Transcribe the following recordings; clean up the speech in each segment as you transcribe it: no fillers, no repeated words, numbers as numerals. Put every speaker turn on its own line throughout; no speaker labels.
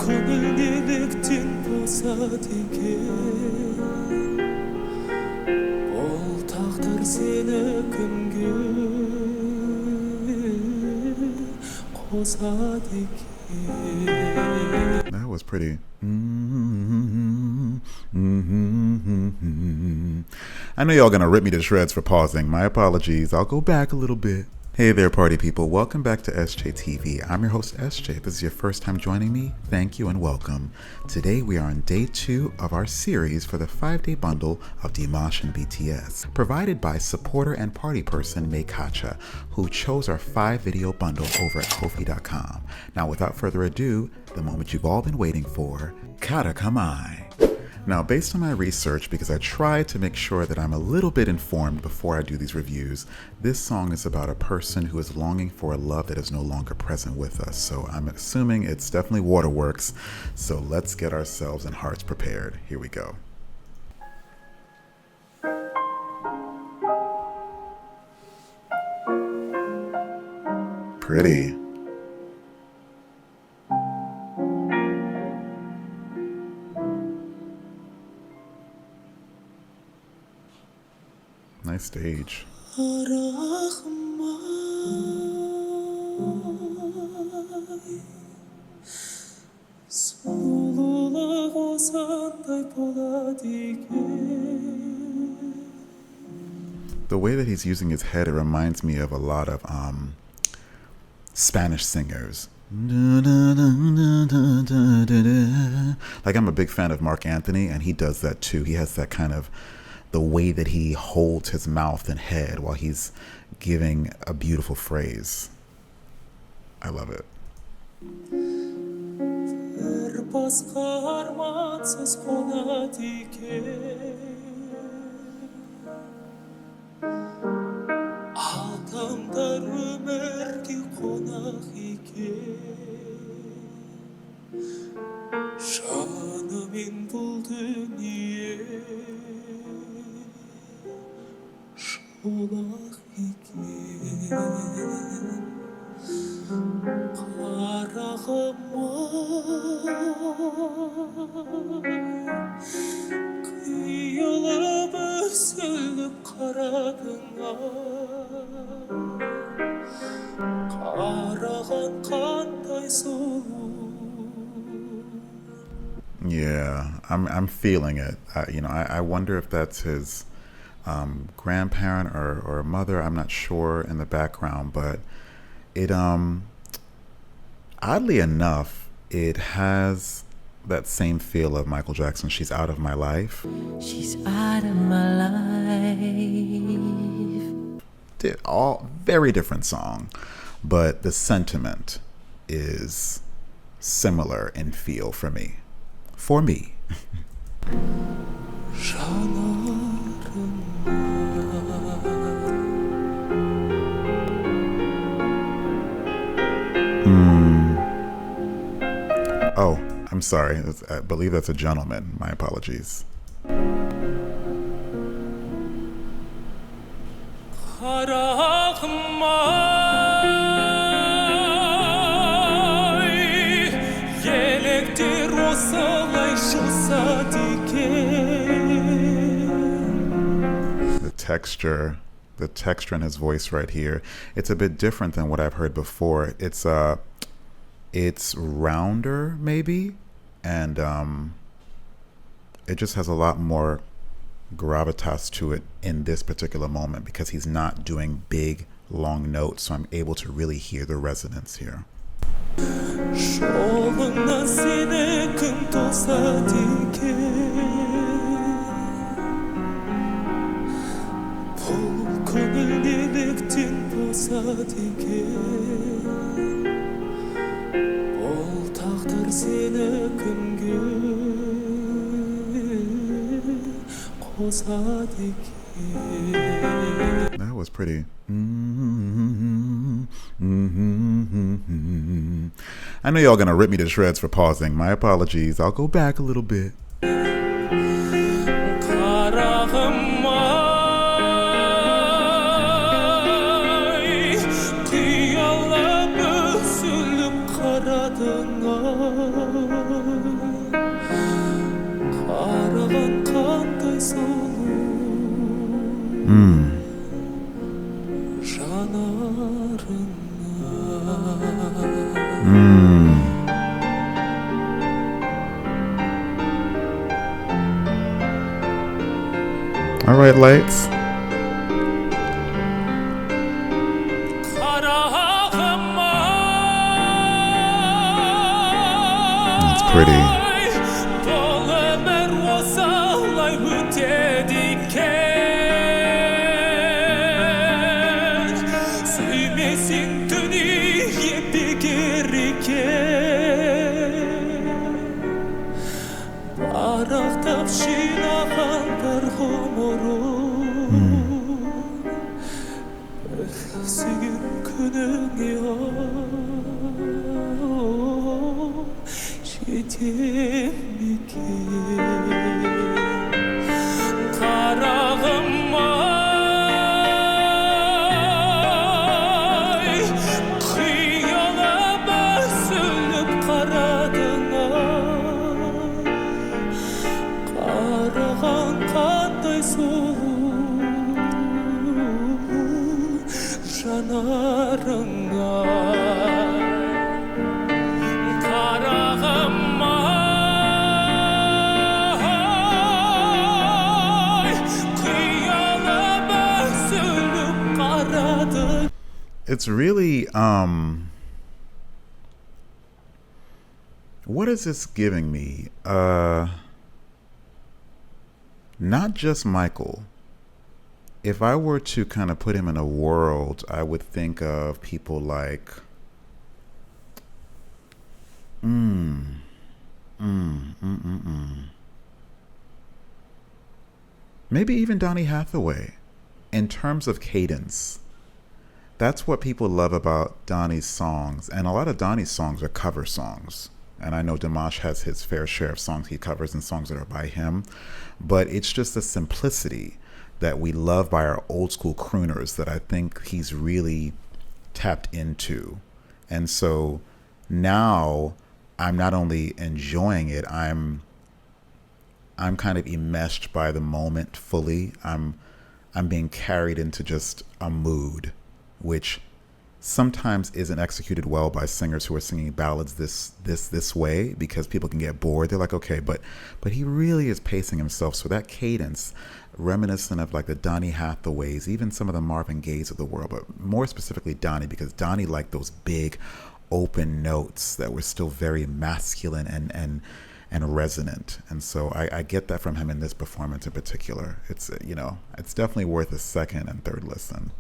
көңіл неліктен босады екен ол тағдыр сені кімге қосады екен.
That was pretty. I know y'all gonna rip me to shreds for pausing. My apologies. I'll go back a little bit. Hey there, party people. Welcome back to ESJAE TV. I'm your host, ESJAE. If this is your first time joining me, thank you and welcome. Today, we are on day 2 of our series for the 5-day bundle of Dimash and BTS, provided by supporter and party person Meikacha, who chose our 5-video bundle over at Ko-fi.com. Now, without further ado, the moment you've all been waiting for, Qaragáym-aı. Now, based on my research, because I try to make sure that I'm a little bit informed before I do these reviews, this song is about a person who is longing for a love that is no longer present with us. So I'm assuming it's definitely Waterworks. So let's get ourselves and hearts prepared. Here we go. Pretty. Nice stage. The way that he's using his head, it reminds me of a lot of Spanish singers. Like, I'm a big fan of Mark Anthony, and he does that too. He has that kind of the way that he holds his mouth and head while he's giving a beautiful phrase. I love it. Yeah, I'm feeling it. I wonder if that's his grandparent or mother. I'm not sure in the background, but it oddly enough, it has that same feel of Michael Jackson. She's out of my life.
She's out of my life.
All very different song, but the sentiment is similar in feel for me. For me. Oh, I'm sorry. I believe that's a gentleman. My apologies. The texture in his voice right here, it's a bit different than what I've heard before. It's rounder maybe, and it just has a lot more gravitas to it in this particular moment because he's not doing big long notes, so I'm able to really hear the resonance here. That was pretty. I know y'all gonna rip me to shreds for pausing. My apologies. I'll go back a little bit.
қараған қандай сұлу
All right, lights. It's pretty.
Арақтап жинаған бір ғұмырым сүйген күніңе жетем екен қарағым-ай қиялап үзіліп қарадың-ай қараған қандай сұлу жанарыңа қарағым-ай қиялап үзіліп қарадың.
It's really what is this giving me? Not just Michael. If I were to kind of put him in a world, I would think of people like maybe even Donny Hathaway in terms of cadence. That's what people love about Donny's songs, and a lot of Donny's songs are cover songs. And I know Dimash has his fair share of songs he covers and songs that are by him, but it's just the simplicity that we love by our old school crooners that I think he's really tapped into. And so now I'm not only enjoying it, I'm kind of enmeshed by the moment fully. I'm being carried into just a mood, which sometimes isn't executed well by singers who are singing ballads this way, because people can get bored. They're like, okay, but he really is pacing himself. So that cadence, reminiscent of like the Donny Hathaways, even some of the Marvin Gayes of the world, but more specifically Donny, because Donny liked those big open notes that were still very masculine and resonant. And so I get that from him in this performance in particular. It's, you know, it's definitely worth a second and third listen.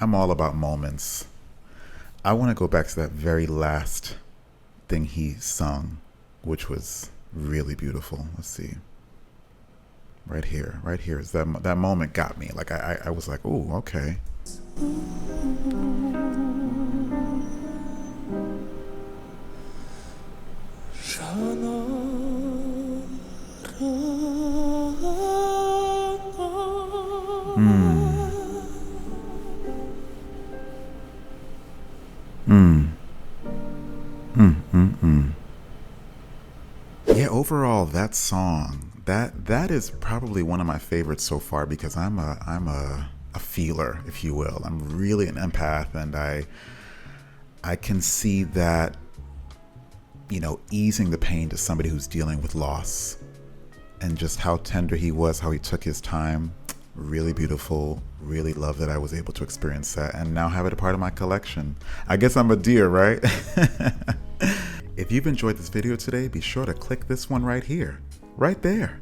I'm all about moments. I want to go back to that very last thing he sung, which was really beautiful. Let's see. Right here is that moment got me. Like I was like, ooh, okay. Yeah, overall, that song, that is probably one of my favorites so far, because I'm a feeler, if you will. I'm really an empath, and I can see that, you know, easing the pain to somebody who's dealing with loss, and just how tender he was, how he took his time. Really beautiful. Really love that I was able to experience that and now have it a part of my collection. I guess I'm a deer, right? If you've enjoyed this video today, be sure to click this one right here, right there.